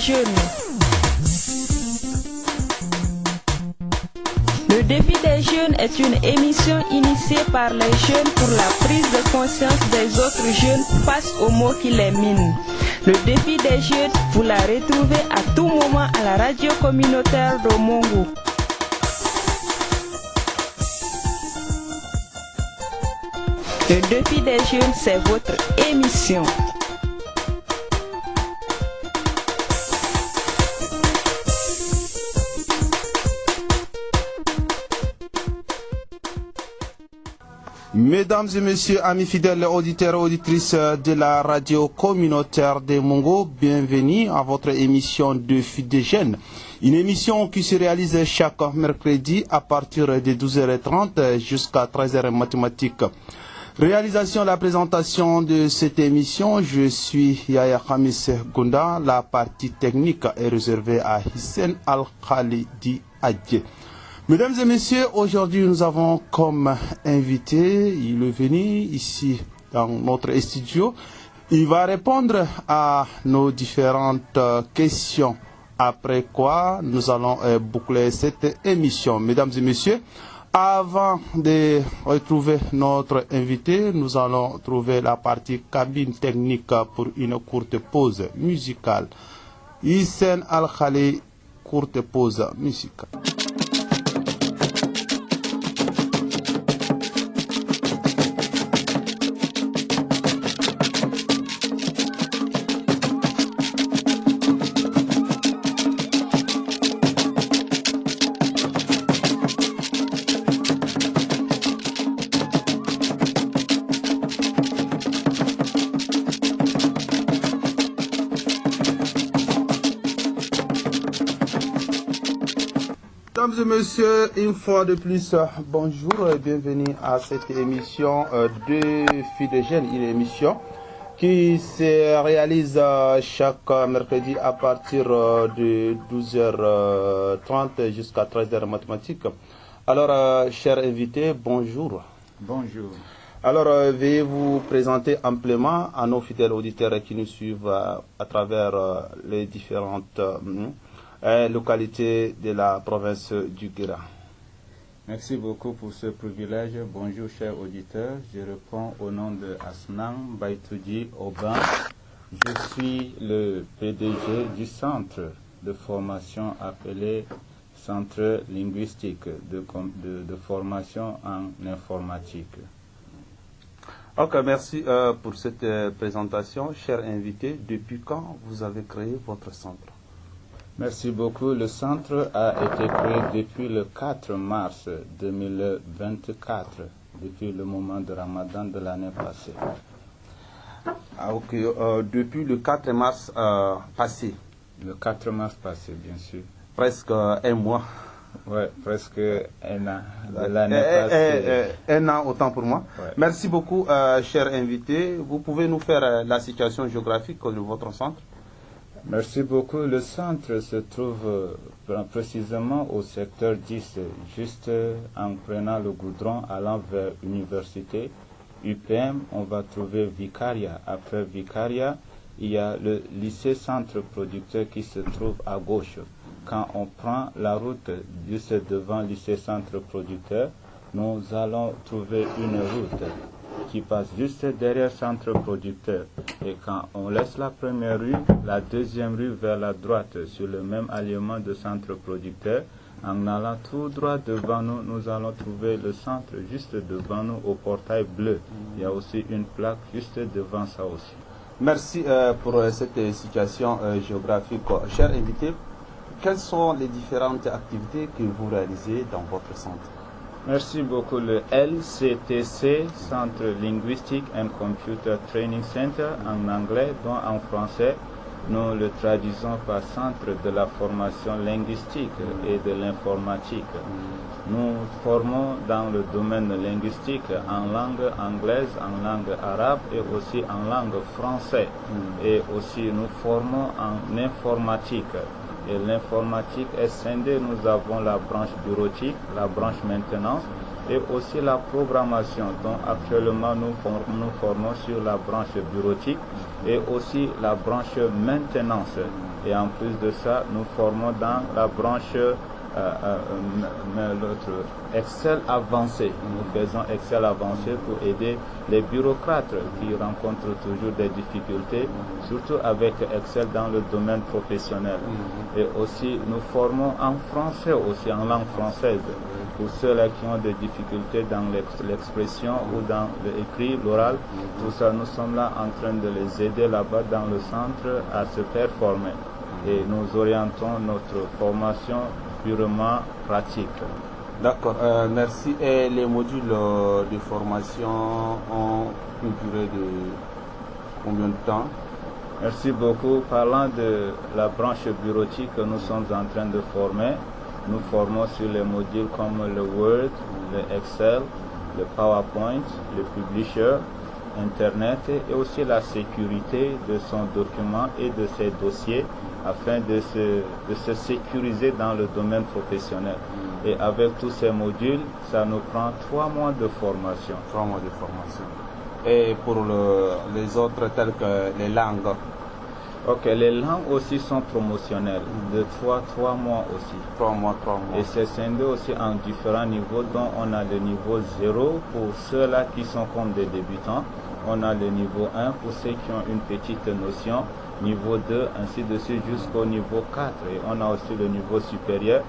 jeunes. Le défi des jeunes est une émission initiée par les jeunes pour la prise de conscience des autres jeunes face aux maux qui les minent. Le défi des jeunes, vous la retrouvez à tout moment à la radio communautaire de Mongo. Le défi des jeunes, c'est votre émission. Mesdames et messieurs, amis fidèles auditeurs et auditrices de la radio communautaire de Mongo, bienvenue à votre émission Défi des jeunes. Une émission qui se réalise chaque mercredi à partir de 12h30 jusqu'à 13h mathématiques. Réalisation, la présentation de cette émission, je suis Yaya Khamis Gunda. La partie technique est réservée à Hissène Al-Khalidi Adje. Mesdames et messieurs, aujourd'hui nous avons comme invité, il est venu ici dans notre studio. Il va répondre à nos différentes questions. Après quoi, nous allons boucler cette émission. Mesdames et messieurs, avant de retrouver notre invité, nous allons trouver la partie cabine technique pour une courte pause musicale. Hissène Al-Khali, courte pause musicale. Mesdames et messieurs, une fois de plus, bonjour et bienvenue à cette émission Défi des jeunes, une émission qui se réalise chaque mercredi à partir de 12h30 jusqu'à 13h mathématiques. Alors, chers invités, bonjour. Bonjour. Alors, veuillez vous présenter amplement à nos fidèles auditeurs qui nous suivent à travers les différentes localité de la province du Guéra. Merci beaucoup pour ce privilège. Bonjour chers auditeurs, je réponds au nom de Asnan Baitoudi Oban. Je suis le PDG du centre de formation appelé Centre linguistique de formation en informatique. Ok, merci pour cette présentation. Chers invités, depuis quand vous avez créé votre centre? Merci beaucoup. Le centre a été créé depuis le 4 mars 2024, depuis le moment de Ramadan de l'année passée. Ah, ok, depuis le 4 mars passé. Le 4 mars passé, bien sûr. Presque un mois. Oui, presque un an de l'année passée. Un an, autant pour moi. Ouais. Merci beaucoup, chers invités. Vous pouvez nous faire la situation géographique de votre centre? Merci beaucoup. Le centre se trouve précisément au secteur 10, juste en prenant le goudron allant vers l'université. UPM, on va trouver Vicaria. Après Vicaria, il y a le lycée centre producteur qui se trouve à gauche. Quand on prend la route juste devant le lycée centre producteur, nous allons trouver une route qui passe juste derrière centre producteur. Et quand on laisse la première rue, la deuxième rue vers la droite, sur le même alignement de centre producteur, en allant tout droit devant nous, nous allons trouver le centre juste devant nous au portail bleu. Il y a aussi une plaque juste devant ça aussi. Merci pour cette situation géographique. Chers invités, quelles sont les différentes activités que vous réalisez dans votre centre? Merci beaucoup. Le LCTC, Centre Linguistic and Computer Training Center en anglais, dont en français, nous le traduisons par Centre de la formation linguistique et de l'informatique. Nous formons dans le domaine linguistique en langue anglaise, en langue arabe et aussi en langue française. Et aussi nous formons en informatique. Et l'informatique est scindée. Nous avons la branche bureautique, la branche maintenance et aussi la programmation. Donc actuellement nous formons sur la branche bureautique et aussi la branche maintenance. Et en plus de ça, nous formons dans la branche l'autre Excel avancé. Nous faisons Excel avancé pour aider les bureaucrates qui rencontrent toujours des difficultés, surtout avec Excel dans le domaine professionnel. Et aussi nous formons en français, aussi en langue française, pour ceux-là qui ont des difficultés dans l'expression ou dans l'écrit, l'oral. Tout ça, nous sommes là en train de les aider là-bas dans le centre à se faire former. Et nous orientons notre formation purement pratique. D'accord, merci. Et les modules de formation ont une durée de combien de temps? Merci beaucoup. Parlant de la branche bureautique que nous sommes en train de former, nous formons sur les modules comme le Word, le Excel, le PowerPoint, le Publisher, Internet et aussi la sécurité de son document et de ses dossiers afin de se sécuriser dans le domaine professionnel. Et avec tous ces modules, ça nous prend 3 mois de formation. 3 mois de formation. Et pour les autres tels que les langues? Ok, les langues aussi sont promotionnelles, de 3 mois aussi. 3 mois. Et c'est scindé aussi en différents niveaux, dont on a le niveau 0 pour ceux-là qui sont comme des débutants. On a le niveau 1 pour ceux qui ont une petite notion, niveau 2, ainsi de suite jusqu'au niveau 4. Et on a aussi le niveau supérieur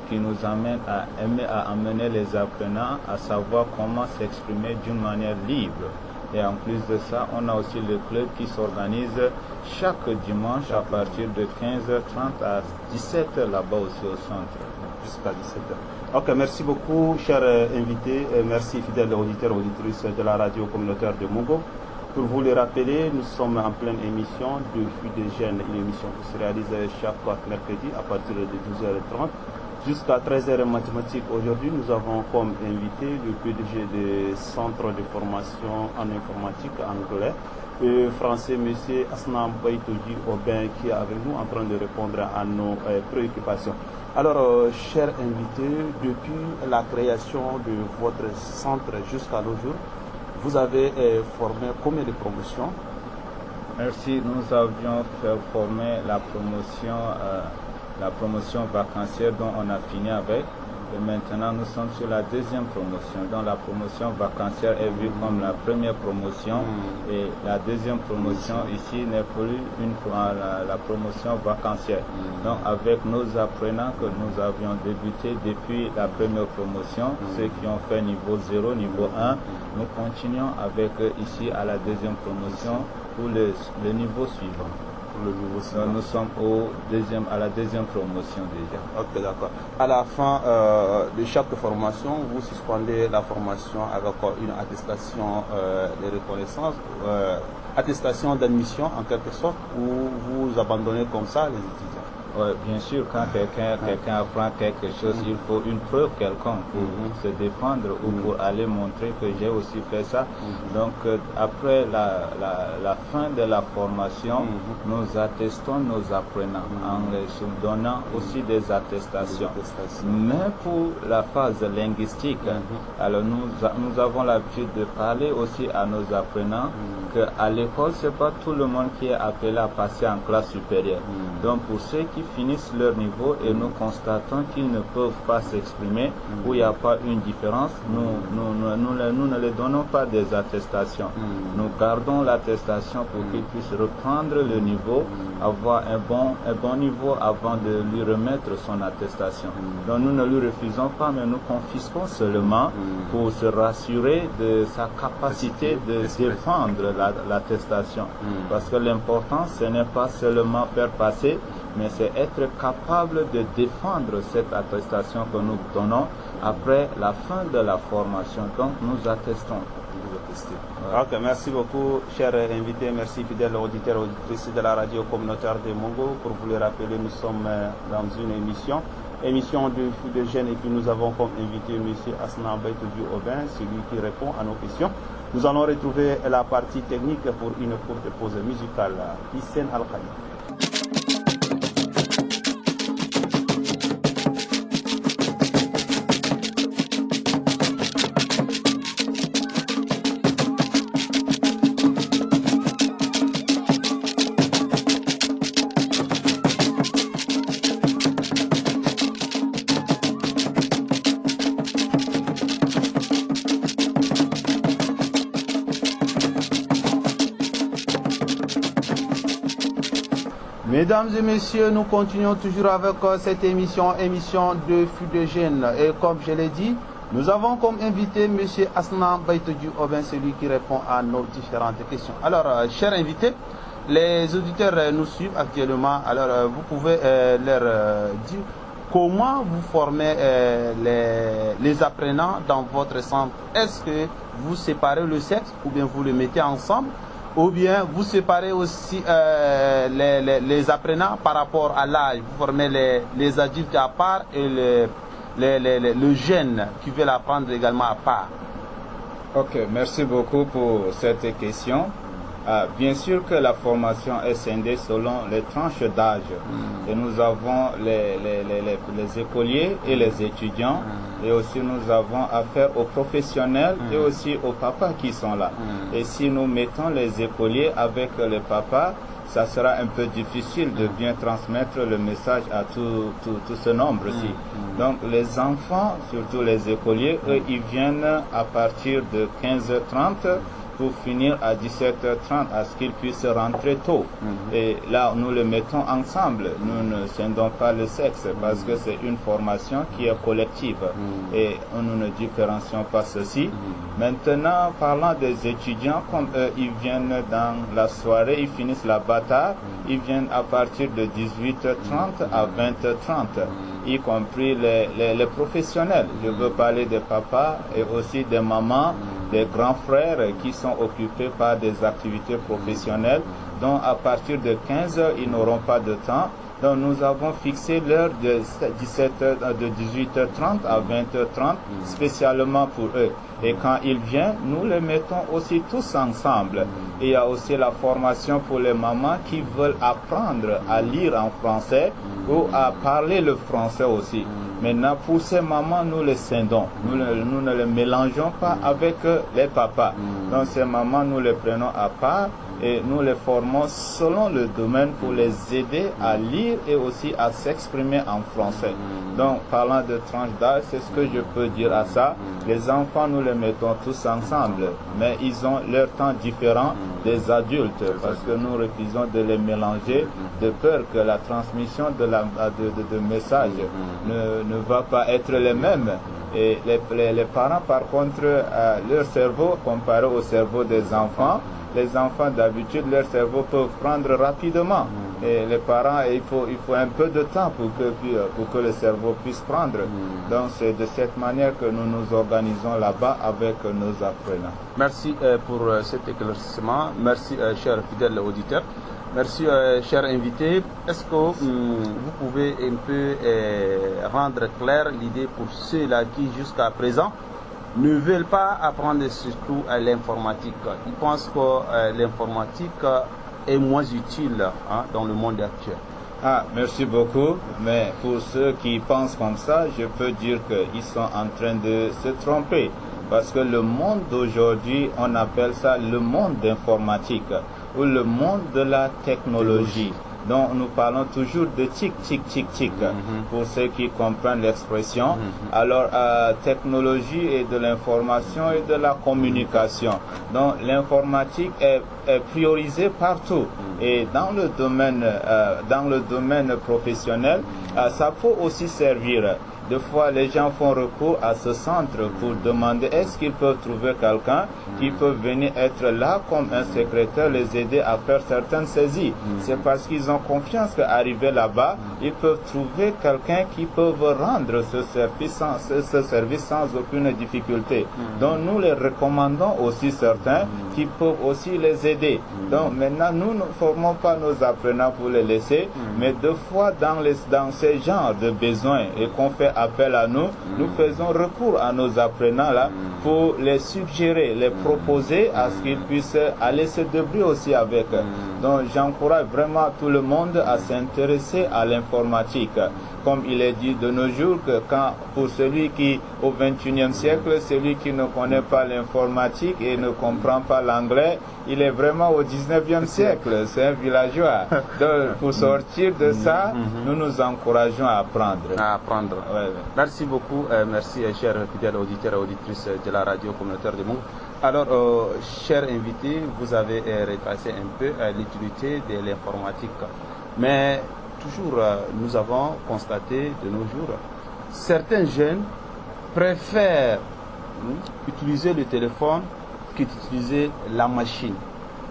qui nous amène à amener les apprenants à savoir comment s'exprimer d'une manière libre. Et en plus de ça, on a aussi le club qui s'organise chaque dimanche à partir de 15h30 à 17h là-bas aussi au centre. Jusqu'à 17h. Ok, merci beaucoup, chers invités. Merci, fidèles auditeurs et auditrices de la radio communautaire de Mungo. Pour vous le rappeler, nous sommes en pleine émission de Fuite des jeunes, une émission qui se réalise chaque mercredi à partir de 12h30 jusqu'à 13h mathématiques. Aujourd'hui, nous avons comme invité le PDG des centres de formation en informatique anglais et français, M. Asnam Baïtoji Aubin, qui est avec nous en train de répondre à nos préoccupations. Alors, chers invités, depuis la création de votre centre jusqu'à nos jours, vous avez formé combien de promotions? Merci, nous avions fait former la promotion vacancière dont on a fini avec. Et maintenant, nous sommes sur la deuxième promotion. Donc, la promotion vacancière est vue comme la première promotion. Et la deuxième promotion ici n'est plus la promotion vacancière. Donc, avec nos apprenants que nous avions débuté depuis la première promotion, ceux qui ont fait niveau 0, niveau 1, nous continuons avec ici à la deuxième promotion pour le niveau suivant. Nous sommes à la deuxième promotion déjà. Ok, d'accord. À la fin de chaque formation, vous suspendez la formation avec une attestation de reconnaissance, attestation d'admission en quelque sorte, ou vous abandonnez comme ça les étudiants? Ouais, bien sûr, quand quelqu'un apprend quelque chose, il faut une preuve quelconque pour se défendre ou pour aller montrer que j'ai aussi fait ça. Donc, après la fin de la formation, nous attestons nos apprenants en les donnant aussi des attestations. Mais pour la phase linguistique, alors nous avons l'habitude de parler aussi à nos apprenants qu'à l'école, ce n'est pas tout le monde qui est appelé à passer en classe supérieure. Donc, pour ceux qui finissent leur niveau et nous constatons qu'ils ne peuvent pas s'exprimer, où il n'y a pas une différence, nous ne les donnons pas des attestations. Nous gardons l'attestation pour qu'ils puissent reprendre le niveau, avoir un bon niveau avant de lui remettre son attestation. Donc nous ne lui refusons pas, mais nous confisquons seulement pour se rassurer de sa capacité de défendre l'attestation. Parce que l'important, ce n'est pas seulement faire passer, mais c'est être capable de défendre cette attestation que nous donnons après la fin de la formation. Donc nous attestons. Ok, merci beaucoup, chers invités, merci fidèles auditeurs et auditrices de la radio communautaire de Mungo. Pour vous le rappeler, nous sommes dans une émission de Fuite des jeunes, et puis nous avons comme invité M. Asnam Baïtoji Aubin, celui qui répond à nos questions. Nous allons retrouver la partie technique pour une courte pause musicale. Hissène Al-Khali. Mesdames et messieurs, nous continuons toujours avec cette émission de Fût de Jeunes. Et comme je l'ai dit, nous avons comme invité M. Asnan Baïtodju Obin, celui qui répond à nos différentes questions. Alors, chers invités, les auditeurs nous suivent actuellement. Alors, vous pouvez leur dire comment vous formez les apprenants dans votre centre. Est-ce que vous séparez le sexe ou bien vous le mettez ensemble? Ou bien vous séparez aussi les apprenants par rapport à l'âge. Vous formez les adultes à part et le jeune qui veut l'apprendre également à part. Ok, merci beaucoup pour cette question. Bien sûr que la formation est scindée selon les tranches d'âge. Et nous avons les écoliers et les étudiants. Et aussi nous avons affaire aux professionnels et aussi aux papas qui sont là. Et si nous mettons les écoliers avec les papas, ça sera un peu difficile de bien transmettre le message à tout ce nombre-ci. Donc les enfants, surtout les écoliers, eux, ils viennent à partir de 15h30 pour finir à 17h30, à ce qu'ils puissent rentrer tôt. Et là, nous le mettons ensemble. Nous ne scindons pas le sexe parce que c'est une formation qui est collective. Et nous ne différencions pas ceci. Maintenant, parlant des étudiants, comme eux, ils viennent dans la soirée, ils finissent la bataille, ils viennent à partir de 18h30 à 20h30, y compris les professionnels. Je veux parler des papas et aussi des mamans, des grands frères qui sont occupés par des activités professionnelles. Donc à partir de 15h, ils n'auront pas de temps. Donc nous avons fixé l'heure de 18h30 à 20h30 spécialement pour eux. Et quand ils viennent, nous les mettons aussi tous ensemble. Et il y a aussi la formation pour les mamans qui veulent apprendre à lire en français ou à parler le français aussi. Maintenant, pour ces mamans, nous les scindons. Nous ne les mélangeons pas avec les papas. Donc ces mamans, nous les prenons à part et nous les formons selon le domaine pour les aider à lire et aussi à s'exprimer en français. Donc, parlant de tranche d'âge, c'est ce que je peux dire à ça. Les enfants, nous les mettons tous ensemble, mais ils ont leur temps différent des adultes parce que nous refusons de les mélanger de peur que la transmission de messages ne va pas être les mêmes. Et les parents, par contre, leur cerveau, comparé au cerveau des enfants, les enfants d'habitude, leur cerveau peuvent prendre rapidement. Et les parents, il faut un peu de temps pour que le cerveau puisse prendre. Donc c'est de cette manière que nous nous organisons là-bas avec nos apprenants. Merci pour cet éclaircissement. Merci, chers fidèles auditeurs. Merci, chers invités. Est-ce que vous pouvez un peu rendre clair l'idée pour ceux-là qui, jusqu'à présent, ne veulent pas apprendre surtout à l'informatique? Ils pensent que l'informatique est moins utile dans le monde actuel. Merci beaucoup. Mais pour ceux qui pensent comme ça, je peux dire qu'ils sont en train de se tromper. Parce que le monde d'aujourd'hui, on appelle ça le monde d'informatique ou le monde de la technologie. Donc nous parlons toujours de tic, tic, tic, tic, pour ceux qui comprennent l'expression. Alors, technologie et de l'information et de la communication. Donc l'informatique est priorisée partout. Et dans le domaine professionnel, ça peut aussi servir. Des fois, les gens font recours à ce centre pour demander est-ce qu'ils peuvent trouver quelqu'un qui peut venir être là comme un secrétaire, les aider à faire certaines saisies. C'est parce qu'ils ont confiance qu'arriver là-bas, ils peuvent trouver quelqu'un qui peut rendre ce service sans aucune difficulté. Donc nous les recommandons aussi certains qui peuvent aussi les aider. Donc maintenant, nous ne formons pas nos apprenants pour les laisser, mais deux fois dans ces genres de besoins et qu'on fait appel à nous, nous faisons recours à nos apprenants là pour les suggérer, les proposer à ce qu'ils puissent aller se débrouiller aussi avec. Donc j'encourage vraiment tout le monde à s'intéresser à l'informatique. Comme il est dit de nos jours que pour celui qui au XXIe siècle, celui qui ne connaît pas l'informatique et ne comprend pas l'anglais, il est vraiment au XIXe siècle, c'est un villageois. Donc pour sortir de ça, nous nous encourageons à apprendre. Ouais. Merci beaucoup, merci chers fidèles auditeurs et auditrices de la radio communautaire de Mungu. Alors, chers invités, vous avez retracé un peu l'utilité de l'informatique. Mais toujours, nous avons constaté de nos jours, certains jeunes préfèrent utiliser le téléphone qu'utiliser la machine.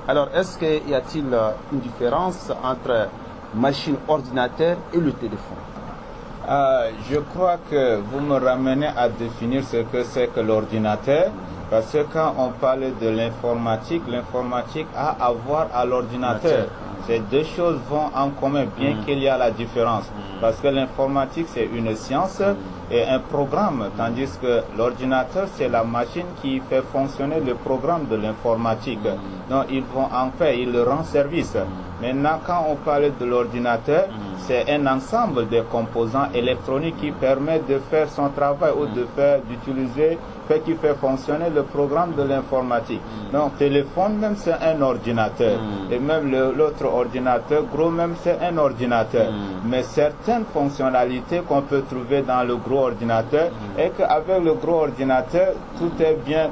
Alors, est-ce qu'il y a-t-il une différence entre machine, ordinateur et le téléphone? Je crois que vous me ramenez à définir ce que c'est que l'ordinateur, parce que quand on parle de l'informatique, l'informatique a à voir à l'ordinateur. Ces deux choses vont en commun, bien qu'il y a la différence. Parce que l'informatique, c'est une science et un programme, tandis que l'ordinateur, c'est la machine qui fait fonctionner le programme de l'informatique. Donc, ils vont en paix, ils le rendent service. Maintenant, quand on parle de l'ordinateur, c'est un ensemble de composants électroniques qui permet de faire son travail ou d'utiliser, qui fait fonctionner le programme de l'informatique. Donc, téléphone même, c'est un ordinateur. Et même l'autre ordinateur, gros même, c'est un ordinateur. Mais certaines fonctionnalités qu'on peut trouver dans le gros ordinateur, et qu'avec le gros ordinateur, tout est bien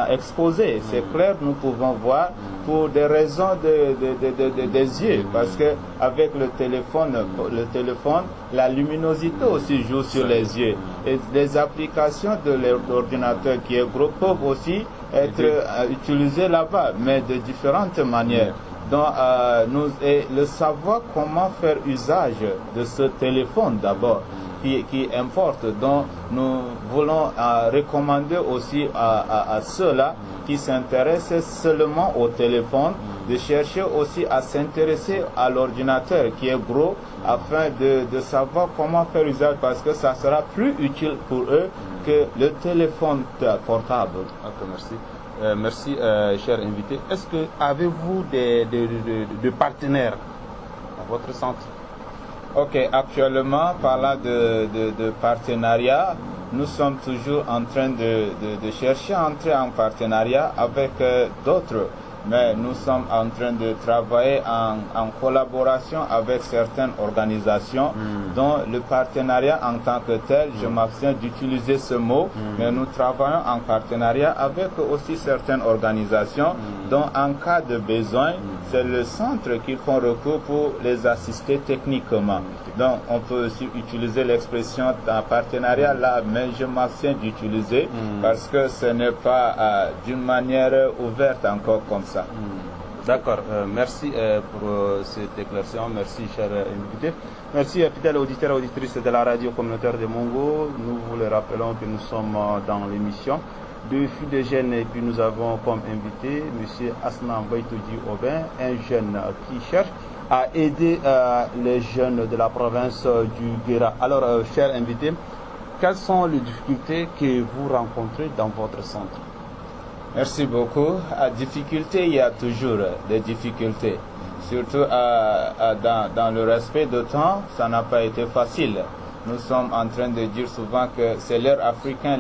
exposé. C'est clair, nous pouvons voir pour des raisons des yeux, parce que avec le téléphone, la luminosité aussi joue sur les yeux. Et les applications de l'ordinateur qui est gros peuvent aussi être utilisées là-bas, mais de différentes manières. Donc, le savoir comment faire usage de ce téléphone d'abord, qui importe. Donc, nous voulons recommander aussi à ceux-là qui s'intéressent seulement au téléphone, de chercher aussi à s'intéresser à l'ordinateur qui est gros, afin de savoir comment faire usage, parce que ça sera plus utile pour eux que le téléphone portable. Ok, merci. Merci, cher invité. Est-ce que avez-vous des partenaires dans votre centre? Ok, actuellement, parlant de partenariat, nous sommes toujours en train de chercher à entrer en partenariat avec d'autres. Mais nous sommes en train de travailler en collaboration avec certaines organisations, dont le partenariat en tant que tel, je m'abstiens d'utiliser ce mot, mais nous travaillons en partenariat avec aussi certaines organisations, dont en cas de besoin, c'est le centre qu'ils font recours pour les assister techniquement. Donc on peut aussi utiliser l'expression d'un partenariat là, mais je m'abstiens d'utiliser parce que ce n'est pas d'une manière ouverte encore comme ça. D'accord, merci pour cette déclaration, merci cher invité. Merci fidèles auditeurs et auditrices de la radio communautaire de Mongo. Nous vous le rappelons que nous sommes dans l'émission de Filles de Jeunes et puis nous avons comme invité M. Asnan Baitoudi Aubin, un jeune qui cherche à aider les jeunes de la province du Guéra. Alors, cher invité, quelles sont les difficultés que vous rencontrez dans votre centre? Merci beaucoup. À difficulté, il y a toujours des difficultés. Surtout dans le respect de temps, ça n'a pas été facile. Nous sommes en train de dire souvent que c'est l'heure africain.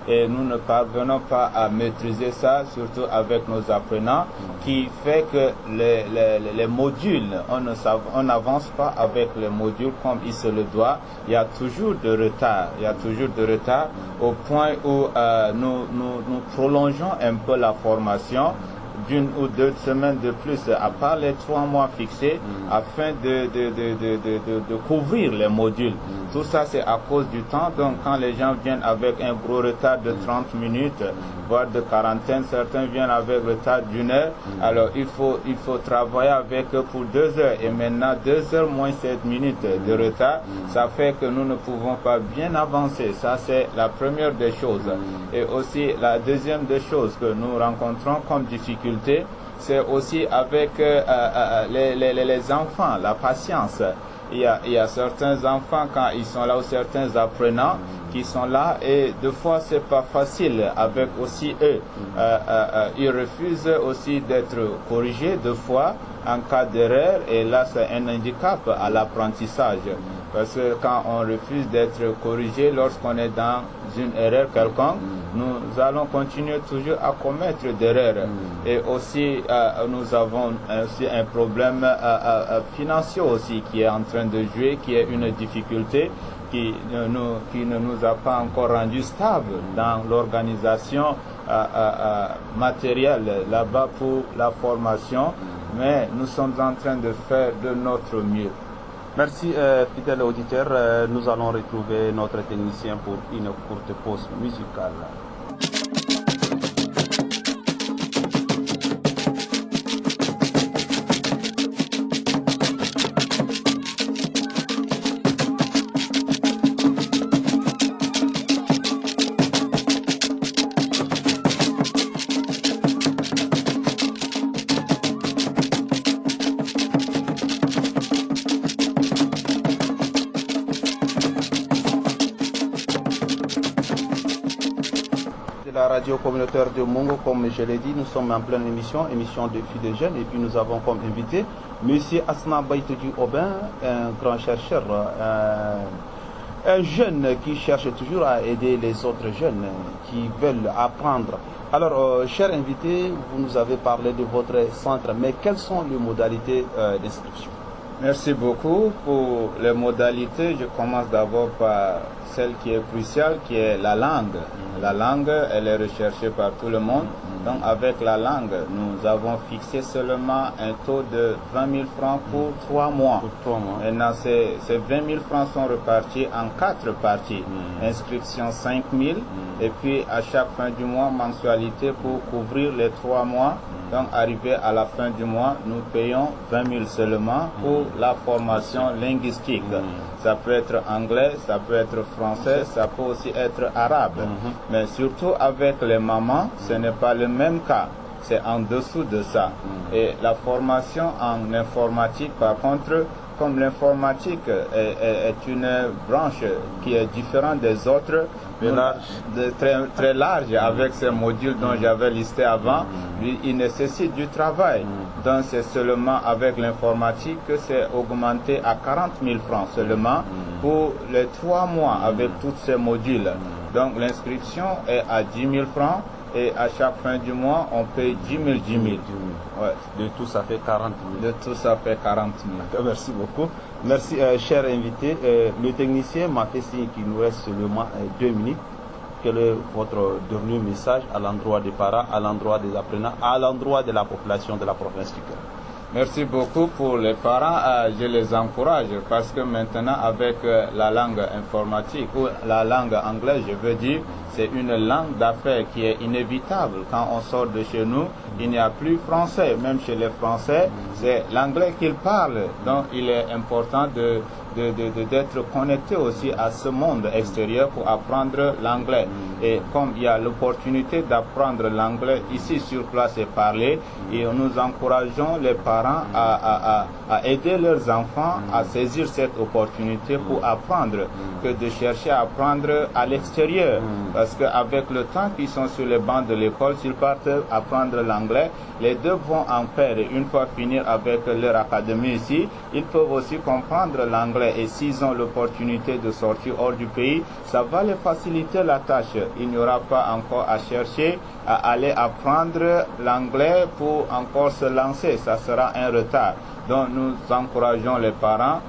Et nous ne parvenons pas à maîtriser ça, surtout avec nos apprenants, qui fait que les modules, on n'avance pas avec les modules comme il se le doit. Il y a toujours de retard. Au point où nous prolongeons un peu la formation d'une ou deux semaines de plus, à part les 3 mois fixés, afin de couvrir les modules. Tout ça, c'est à cause du temps. Donc, quand les gens viennent avec un gros retard de 30 minutes, voire de quarantaine, certains viennent avec retard d'1 heure. Alors, il faut travailler avec eux pour 2 heures. Et maintenant, 2 heures moins 7 minutes de retard, ça fait que nous ne pouvons pas bien avancer. Ça, c'est la première des choses. Et aussi, la deuxième des choses que nous rencontrons comme difficulté, c'est aussi avec les enfants, la patience. Il y a certains enfants, quand ils sont là, ou certains apprenants qui sont là, et deux fois c'est pas facile avec aussi eux. Ils refusent aussi d'être corrigés deux fois en cas d'erreur, et là c'est un handicap à l'apprentissage. Parce que quand on refuse d'être corrigé lorsqu'on est dans une erreur quelconque, nous allons continuer toujours à commettre d'erreurs. Et aussi, nous avons aussi un problème financier aussi qui est en train de jouer, qui est une difficulté. qui ne nous a pas encore rendu stables dans l'organisation matérielle là-bas pour la formation, mais nous sommes en train de faire de notre mieux. Merci, fidèles auditeurs. Nous allons retrouver notre technicien pour une courte pause musicale. La radio communautaire de Mongo, comme je l'ai dit, nous sommes en pleine émission de filles de jeunes, et puis nous avons comme invité M. Asna Baïtoudi Aubin, un grand chercheur, un jeune qui cherche toujours à aider les autres jeunes qui veulent apprendre. Alors, cher invité, vous nous avez parlé de votre centre, mais quelles sont les modalités d'inscription? Merci beaucoup pour les modalités. Je commence d'abord par celle qui est cruciale, qui est la langue. La langue, elle est recherchée par tout le monde. Donc avec la langue, nous avons fixé seulement un taux de 20 000 francs pour 3 mois. Maintenant, ces 20 000 francs sont repartis en 4 parties. Inscription 5 000 et puis à chaque fin du mois, mensualité pour couvrir les 3 mois. Donc, arrivé à la fin du mois, nous payons 20 000 seulement pour la formation linguistique. Ça peut être anglais, ça peut être français, ça peut aussi être arabe. Mais surtout avec les mamans, ce n'est pas le même cas. C'est en dessous de ça. Et la formation en informatique, par contre, comme l'informatique est une branche qui est différente des autres, très large, avec ces modules dont j'avais listé avant, il nécessite du travail. Donc c'est seulement avec l'informatique que c'est augmenté à 40 000 francs seulement pour les 3 mois avec tous ces modules. Donc l'inscription est à 10 000 francs. Et à chaque fin du mois, on paye 10 000, 10 000. Ouais. De tout, ça fait 40 000. De tout, ça fait 40 000. Merci beaucoup. Merci, cher invité. Le technicien m'a fait signe qu'il nous reste seulement 2 minutes. Quel est votre dernier message à l'endroit des parents, à l'endroit des apprenants, à l'endroit de la population de la province du Cap? Merci beaucoup pour les parents. Je les encourage parce que maintenant, avec la langue informatique ou la langue anglaise, je veux dire, c'est une langue d'affaires qui est inévitable. Quand on sort de chez nous, il n'y a plus français. Même chez les Français, c'est l'anglais qu'ils parlent. Donc, il est important d'être connecté aussi à ce monde extérieur pour apprendre l'anglais. Et comme il y a l'opportunité d'apprendre l'anglais ici sur place et parler, et nous encourageons les parents à aider leurs enfants à saisir cette opportunité pour apprendre, que de chercher à apprendre à l'extérieur. Parce qu'avec le temps qu'ils sont sur les bancs de l'école, s'ils partent apprendre l'anglais, les deux vont en pair. Et une fois finir avec leur académie ici, ils peuvent aussi comprendre l'anglais. Et s'ils ont l'opportunité de sortir hors du pays, ça va les faciliter la tâche. Il n'y aura pas encore à chercher à aller apprendre l'anglais pour encore se lancer. Ça sera un retard. Donc nous encourageons les parents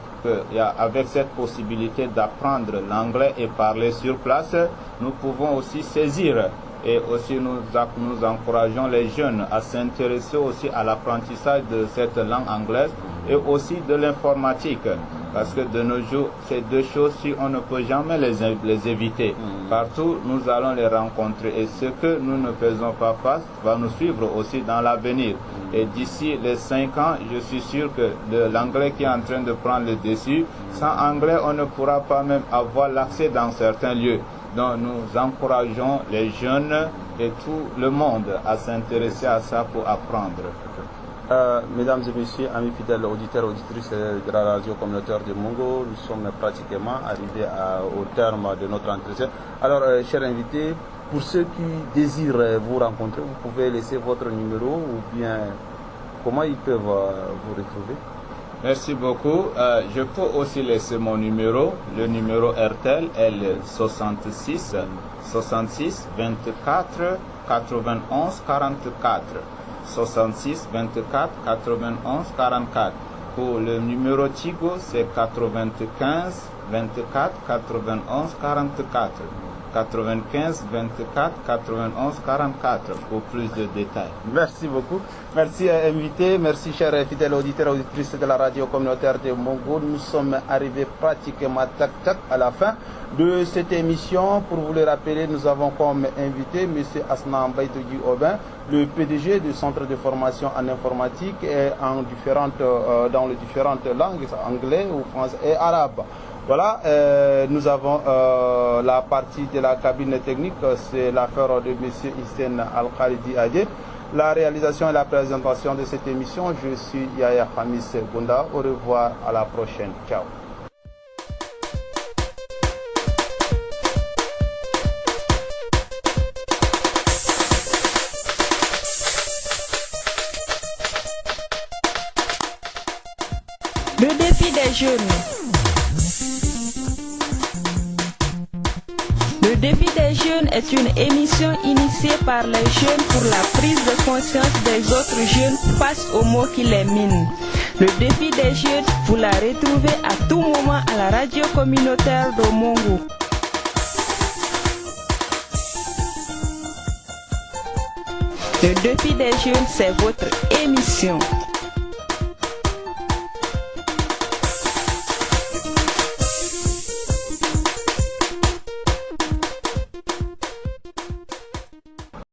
avec cette possibilité d'apprendre l'anglais et parler sur place, nous pouvons aussi saisir. Et aussi nous encourageons les jeunes à s'intéresser aussi à l'apprentissage de cette langue anglaise et aussi de l'informatique. Parce que de nos jours, ces deux choses, si on ne peut jamais les éviter. Partout, nous allons les rencontrer. Et ce que nous ne faisons pas face va nous suivre aussi dans l'avenir. Et d'ici les 5 ans, je suis sûr que l'anglais qui est en train de prendre le dessus, sans anglais, on ne pourra pas même avoir l'accès dans certains lieux. Donc nous encourageons les jeunes et tout le monde à s'intéresser à ça pour apprendre. Mesdames et messieurs, amis fidèles auditeurs et auditrices de la radio communautaire de Mongo, nous sommes pratiquement arrivés au terme de notre entretien. Alors, chers invités, pour ceux qui désirent vous rencontrer, vous pouvez laisser votre numéro ou bien comment ils peuvent vous retrouver? Merci beaucoup. Je peux aussi laisser mon numéro. Le numéro RTL est le 66 24 91 44. 66 24 91 44. Pour le numéro Tigo, c'est 95 24 91 44. 95 24 91 44 pour plus de détails. Merci beaucoup. Merci invité, merci chers fidèles auditeurs et auditrices de la radio communautaire de Mongo. Nous sommes arrivés pratiquement tac à la fin de cette émission. Pour vous le rappeler, nous avons comme invité M. Asnan Baïtoudi Aubin, le PDG du Centre de formation en informatique et dans les différentes langues, anglais ou français et arabe. Voilà, nous avons la partie de la cabine technique, c'est l'affaire de M. Hissène Al-Khalidi Adje. La réalisation et la présentation de cette émission, je suis Yaya Hamis Bunda. Au revoir, à la prochaine. Ciao. Le défi des jeunes. Le défi des jeunes est une émission initiée par les jeunes pour la prise de conscience des autres jeunes face aux maux qui les minent. Le défi des jeunes, vous la retrouvez à tout moment à la radio communautaire de Mongo. Le défi des jeunes, c'est votre émission.